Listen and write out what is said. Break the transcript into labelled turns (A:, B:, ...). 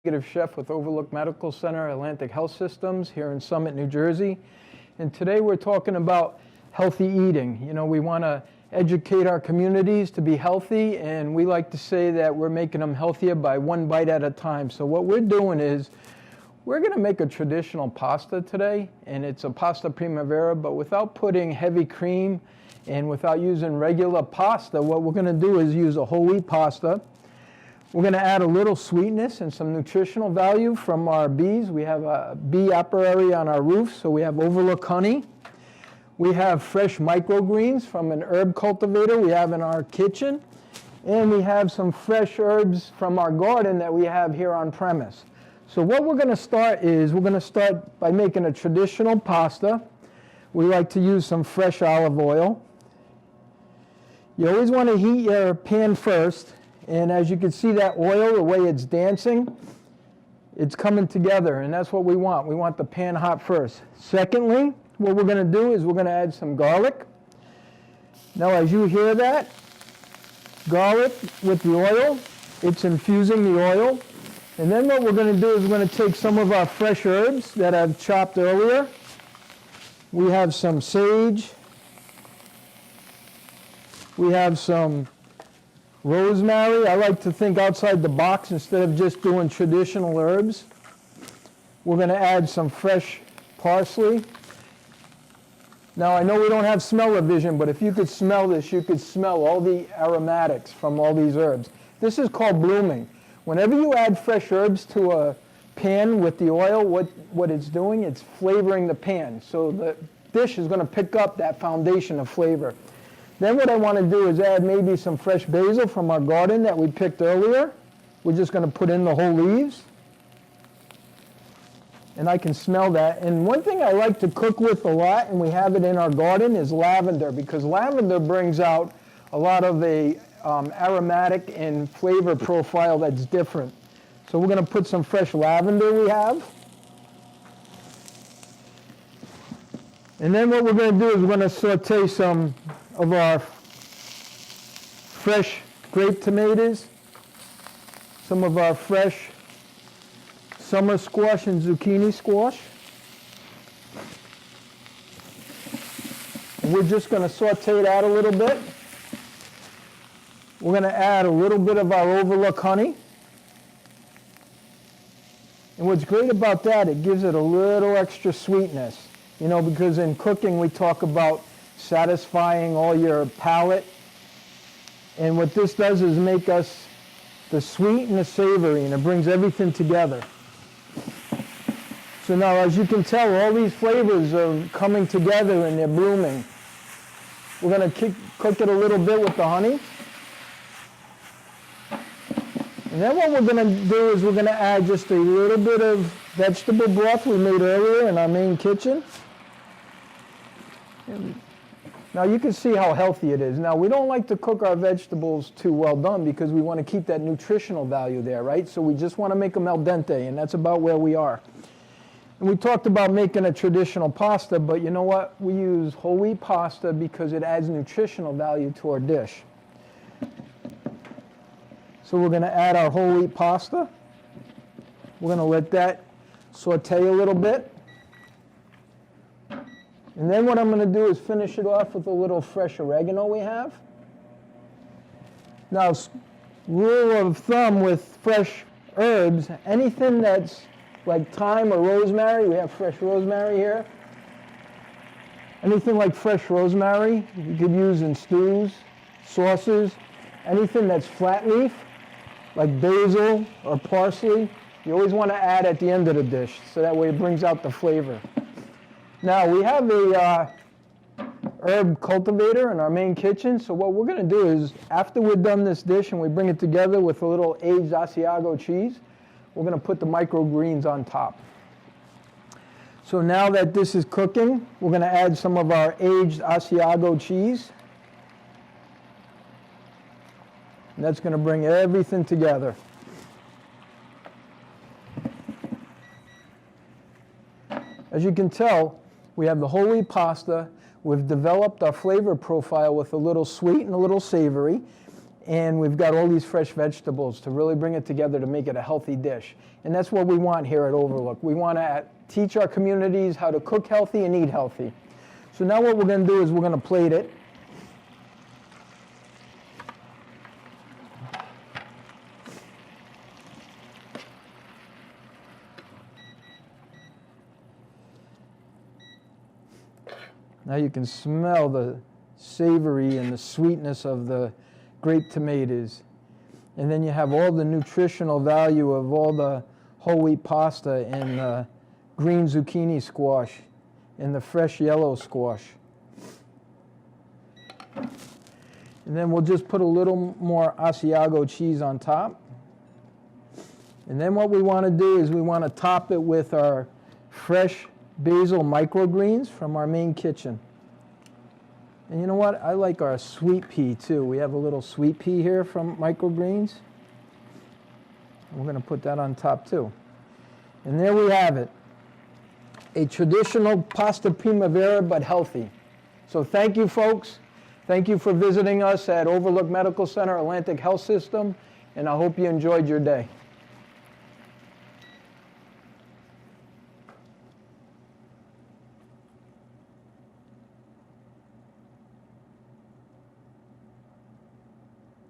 A: Executive Chef with Overlook Medical Center, Atlantic Health Systems here in Summit, New Jersey. And today we're talking about healthy eating. You know, we want to educate our communities to be healthy, and we like to say that we're making them healthier by one bite at a time. So what we're doing is we're going to make a traditional pasta today, and it's a pasta primavera, but without putting heavy cream and without using regular pasta. What we're going to do is use a whole wheat pasta. We're going to add a little sweetness and some nutritional value from our bees. We have a bee apiary on our roof, so we have Overlook honey. We have fresh microgreens from an herb cultivator we have in our kitchen. And we have some fresh herbs from our garden that we have here on premise. So what we're going to start is, we're going to start by making a traditional pasta. We like to use some fresh olive oil. You always want to heat your pan first. And as you can see that oil, the way it's dancing, it's coming together, and that's what we want. We want the pan hot first. Secondly, what we're going to do is we're going to add some garlic. Now as you hear that, garlic with the oil, it's infusing the oil. And then what we're going to do is we're going to take some of our fresh herbs that I've chopped earlier. We have some sage. We have some rosemary. I like to think outside the box instead of just doing traditional herbs. We're going to add some fresh parsley. Now I know we don't have smell-o-vision, but if you could smell this, you could smell all the aromatics from all these herbs. This is called blooming. Whenever you add fresh herbs to a pan with the oil, what it's doing, it's flavoring the pan. So the dish is going to pick up that foundation of flavor. Then what I want to do is add maybe some fresh basil from our garden that we picked earlier. We're just going to put in the whole leaves. And I can smell that. And one thing I like to cook with a lot, and we have it in our garden, is lavender, because lavender brings out a lot of a aromatic and flavor profile that's different. So we're going to put some fresh lavender we have. And then what we're going to do is we're going to saute some of our fresh grape tomatoes, some of our fresh summer squash and zucchini squash. And we're just going to saute that a little bit. We're going to add a little bit of our Overlook honey. And what's great about that, it gives it a little extra sweetness. You know, because in cooking we talk about satisfying all your palate. And what this does is make us the sweet and the savory, and it brings everything together. So now, as you can tell, all these flavors are coming together and they're blooming. We're going to cook it a little bit with the honey. And then what we're going to do is we're going to add just a little bit of vegetable broth we made earlier in our main kitchen. Now you can see how healthy it is. Now we don't like to cook our vegetables too well done because we want to keep that nutritional value there, right? So we just want to make them al dente, and that's about where we are. And we talked about making a traditional pasta, but you know what? We use whole wheat pasta because it adds nutritional value to our dish. So we're going to add our whole wheat pasta. We're going to let that saute a little bit. And then what I'm going to do is finish it off with a little fresh oregano we have. Now, rule of thumb with fresh herbs, anything that's like thyme or rosemary, we have fresh rosemary here. Anything like fresh rosemary, you could use in stews, sauces. Anything that's flat leaf, like basil or parsley, you always want to add at the end of the dish, so that way it brings out the flavor. Now, we have a herb cultivator in our main kitchen, so what we're going to do is, after we're done this dish and we bring it together with a little aged Asiago cheese, we're going to put the microgreens on top. So now that this is cooking, we're going to add some of our aged Asiago cheese. And that's going to bring everything together. As you can tell, we have the whole wheat pasta. We've developed our flavor profile with a little sweet and a little savory. and we've got all these fresh vegetables to really bring it together to make it a healthy dish. And that's what we want here at Overlook. We want to teach our communities how to cook healthy and eat healthy. So now what we're going to do is we're going to plate it. Now you can smell the savory and the sweetness of the grape tomatoes. And then you have all the nutritional value of all the whole wheat pasta and the green zucchini squash and the fresh yellow squash. And then we'll just put a little more Asiago cheese on top. And then what we want to do is we want to top it with our fresh basil microgreens from our main kitchen. And you know what? I like our sweet pea too. We have a little sweet pea here from microgreens. We're going to put that on top too. And there we have it. A traditional pasta primavera, but healthy. So thank you, folks. Thank you for visiting us at Overlook Medical Center, Atlantic Health System, and I hope you enjoyed your day.